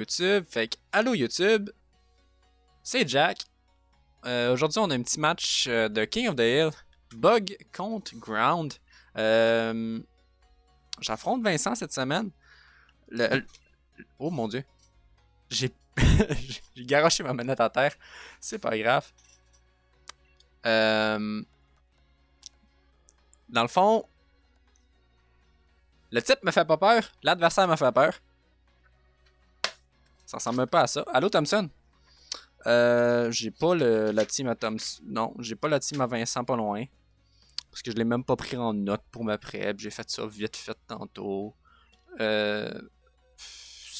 YouTube. Fait que, allô YouTube, c'est Jack. Aujourd'hui, on a un petit match de King of the Hill. Bug contre Ground. J'affronte Vincent cette semaine. Oh mon dieu. J'ai j'ai garoché ma manette à terre. C'est pas grave. Dans le fond, le type me fait pas peur. L'adversaire me fait peur. Ça ressemble pas à ça. Allô Thompson? J'ai pas la team à Thompson. Non, j'ai pas la team à Vincent pas loin. Parce que je l'ai même pas pris en note pour ma prep. J'ai fait ça vite fait tantôt. C'est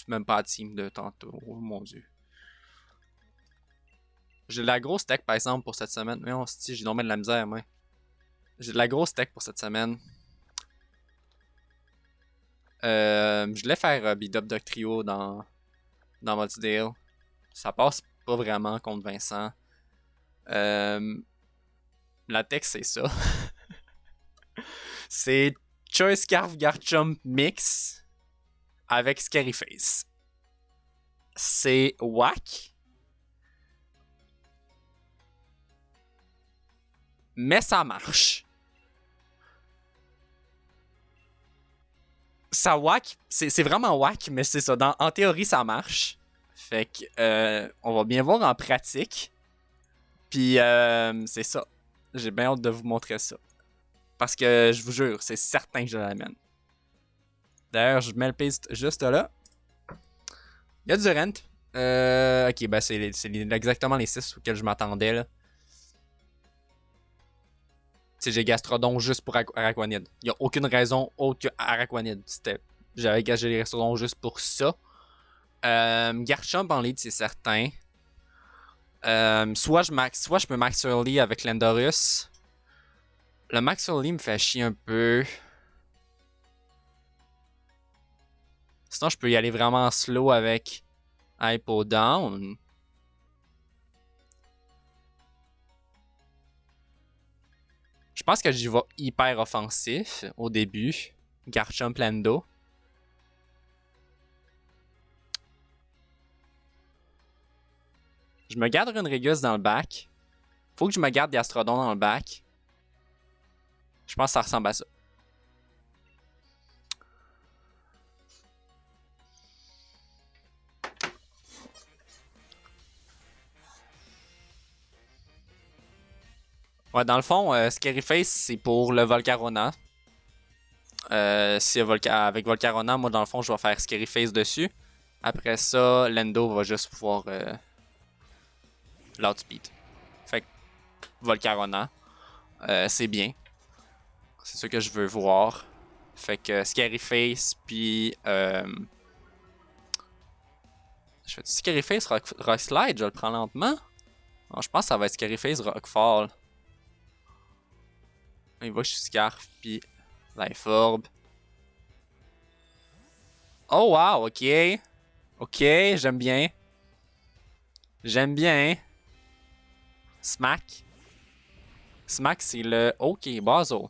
même pas la team de tantôt. Oh mon dieu. J'ai de la grosse tech par exemple pour cette semaine. Mais on se dit, j'ai nommé de la misère, moi. J'ai de la grosse tech pour cette semaine. Je voulais faire Beat-Up Dog Trio dans Multidale. Ça passe pas vraiment contre Vincent. La tech, c'est ça. C'est Choice Scarf Garchomp Mix avec Scary Face. C'est whack. Mais ça marche. Ça whack, c'est vraiment whack, mais c'est ça. En théorie, ça marche. Fait que on va bien voir en pratique. Puis c'est ça. J'ai bien hâte de vous montrer ça. Parce que je vous jure, c'est certain que je l'amène. D'ailleurs, je mets le paste juste là. Il y a du rent. Ok, ben c'est exactement les 6 auxquels je m'attendais là. Tu sais, j'ai Gastrodon juste pour Araquanid. Il n'y a aucune raison autre que Araquanid. J'avais gagé les Gastrodon juste pour ça. Garchomp en lead, c'est certain. Soit je peux Max Early avec Landorus. Le Max Early me fait chier un peu. Sinon, je peux y aller vraiment slow avec Hypo Down. Je pense que j'y vais hyper offensif au début. Garchomp Lando. Je me garde Runrigus dans le back. Faut que je me garde Gastrodon dans le back. Je pense que ça ressemble à ça. Ouais, dans le fond, Scary Face, c'est pour le Volcarona. Avec Volcarona, moi, dans le fond, je vais faire Scary Face dessus. Après ça, Lendo va juste pouvoir l'outspeed. Fait que Volcarona, c'est bien. C'est ce que je veux voir. Fait que Scary Face, puis... je fais Scary Face, Rock Slide, je le prends lentement. Non, je pense que ça va être Scary Face, Rockfall. Il va chez Scarf, puis Life Orb. Oh wow, ok. Ok, j'aime bien. J'aime bien. Smack. Smack, c'est le... Ok, Buzzle.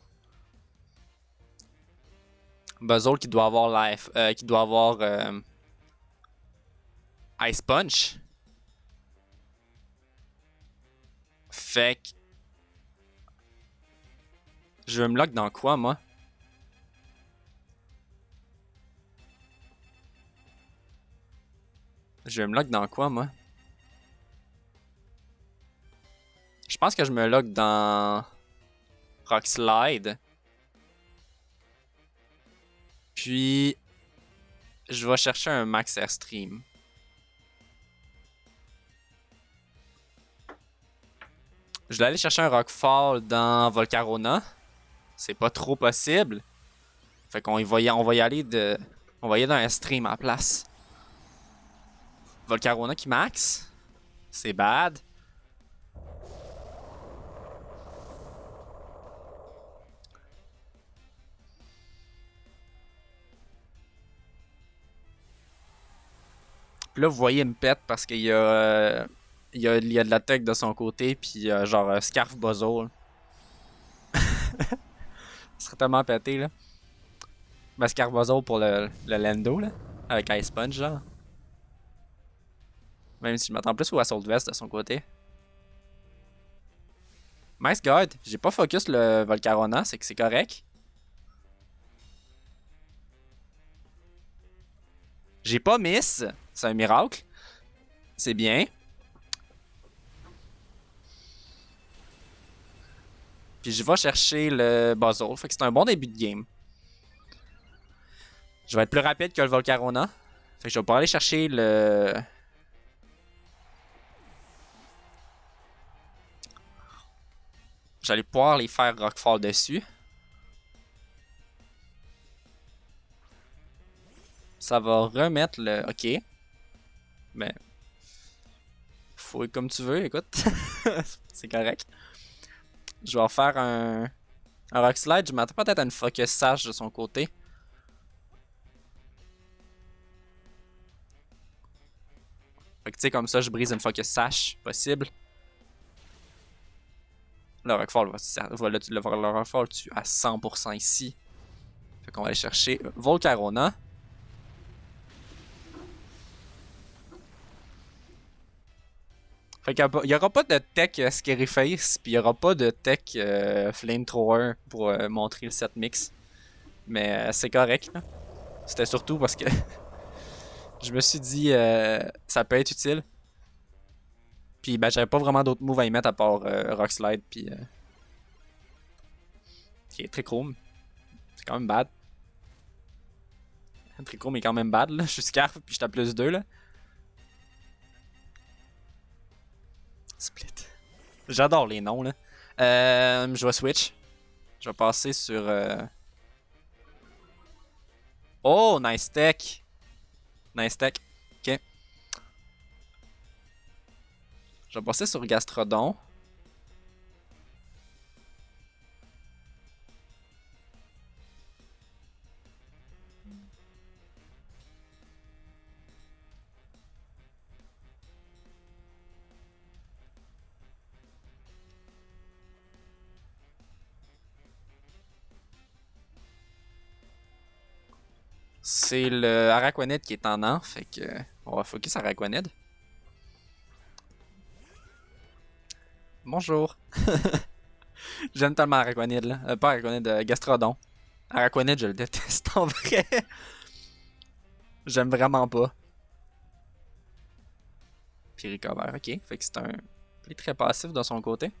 Buzzle qui doit avoir Life... qui doit avoir... Ice Punch. Fait que... Je vais me lock dans quoi, moi? Je vais me lock dans quoi, moi? Je pense que je me lock dans... Rock Slide. Puis... Je vais chercher un Max Airstream. Je vais aller chercher un Rockfall dans Volcarona. C'est pas trop possible. Fait qu'on va y aller de... On va y aller d'un stream à la place. Volcarona qui max. C'est bad. Puis là, vous voyez, il me pète parce qu'il y a... il y a de la tech de son côté, puis genre Scarf Buzzle. Ça serait tellement pété, là. Ben, Scarf Buzzle pour le Lando, là. Avec Ice Punch, genre. Même si je m'attends plus au Assault Vest de son côté. Nice Guard. J'ai pas focus le Volcarona, c'est que c'est correct. J'ai pas miss. C'est un miracle. C'est bien. Puis je vais chercher le Buzzle. Fait que c'est un bon début de game. Je vais être plus rapide que le Volcarona. Fait que je vais pouvoir aller chercher le... J'allais pouvoir les faire Rockfall dessus. Ça va remettre le... Ok. Mais... Faut comme tu veux, écoute. C'est correct. Je vais faire un Rock Slide. Je m'attends peut-être à une Focus Sash de son côté. Fait que tu sais, comme ça, je brise une Focus Sash possible. Le Rockfall le Rockfall tue à 100% ici. Fait qu'on va aller chercher Volcarona. Fait qu'il n'y aura pas de tech Scary Face, puis il n'y aura pas de tech Flamethrower pour montrer le set mix. Mais c'est correct. C'était surtout parce que je me suis dit ça peut être utile. Puis ben j'avais pas vraiment d'autres moves à y mettre à part Rock Slide puis qui est très chrome. C'est quand même bad. Très chrome est quand même bad là. Je suis Scarf puis je tape plus 2 là. Split. J'adore les noms là. Je vais switch. Je vais passer sur Oh, nice tech. Nice tech. Ok. Je vais passer sur Gastrodon. C'est le Araquanid qui est en an, fait que on va focus Araquanid. Bonjour. J'aime tellement Araquanid là. Pas Araquanid, Gastrodon. Araquanid, je le déteste en vrai. J'aime vraiment pas. Puis recover, ok. Fait que c'est un play très passif de son côté.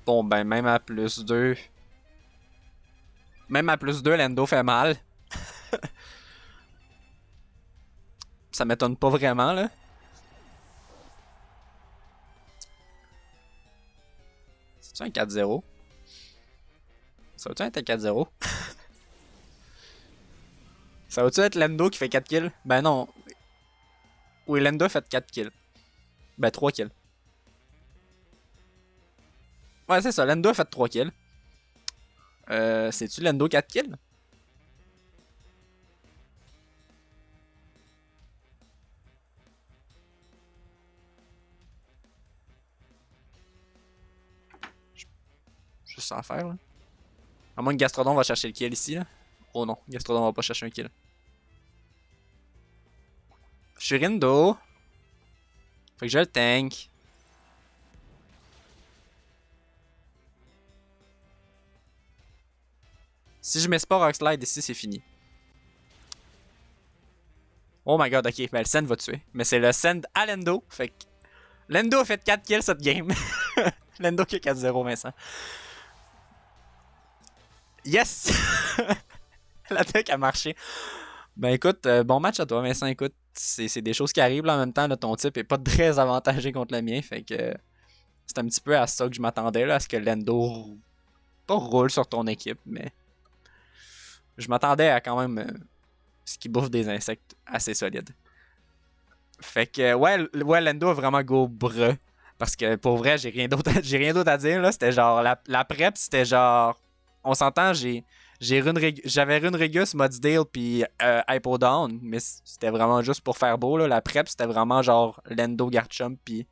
Bon ben même à plus 2. Même à plus 2, l'endo fait mal. Ça m'étonne pas vraiment là. C'est-tu un 4-0? Ça va-tu être un 4-0? Ça va-tu être Lendo qui fait 4 kills? Ben non. Oui, Lendo a fait 4 kills. Ben 3 kills. Ouais, c'est ça. Lendo a fait 3 kills. C'est-tu Lendo 4 kills? Juste ça à faire là. À moins que Gastrodon va chercher le kill ici là. Oh non, Gastrodon va pas chercher un kill. Je suis Rindo. Fait que je le tank. Si je mets pas Rock Slide ici, c'est fini. Oh my god, ok, ben le Send va tuer. Mais c'est le Send à Lendo. Fait que Lendo a fait 4 kills cette game. Lendo qui a 4-0, Vincent. Yes! La tech a marché. Ben écoute, bon match à toi, Vincent. Écoute, c'est des choses qui arrivent là, en même temps. Là, ton type est pas très avantagé contre le mien. Fait que c'est un petit peu à ça que je m'attendais, là, à ce que Lendo pas roule sur ton équipe, mais je m'attendais à quand même ce qui bouffe des insectes assez solides. Fait que ouais, Lendo a vraiment go breu. Parce que pour vrai, j'ai rien d'autre à dire. Là. C'était genre la prep, c'était genre. On s'entend, j'avais Rune Regus, Modsdale puis Hypo Down, mais c'était vraiment juste pour faire beau. Là. La prep, c'était vraiment genre Lendo, Garchomp puis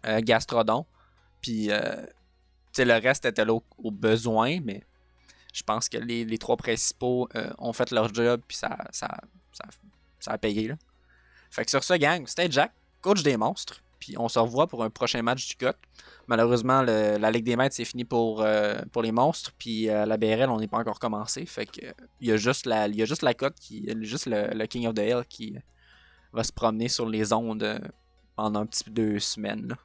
Gastrodon. Puis sais, le reste était là au besoin, mais je pense que les trois principaux ont fait leur job, puis ça, ça a payé, là. Fait que sur ce, gang, c'était Jack, coach des monstres, puis on se revoit pour un prochain match du COT. Malheureusement, la Ligue des Maîtres, c'est fini pour les monstres, puis la BRL, on n'est pas encore commencé, fait que il y a juste la COT, juste le King of the Hill qui va se promener sur les ondes pendant un petit 2 semaines, là.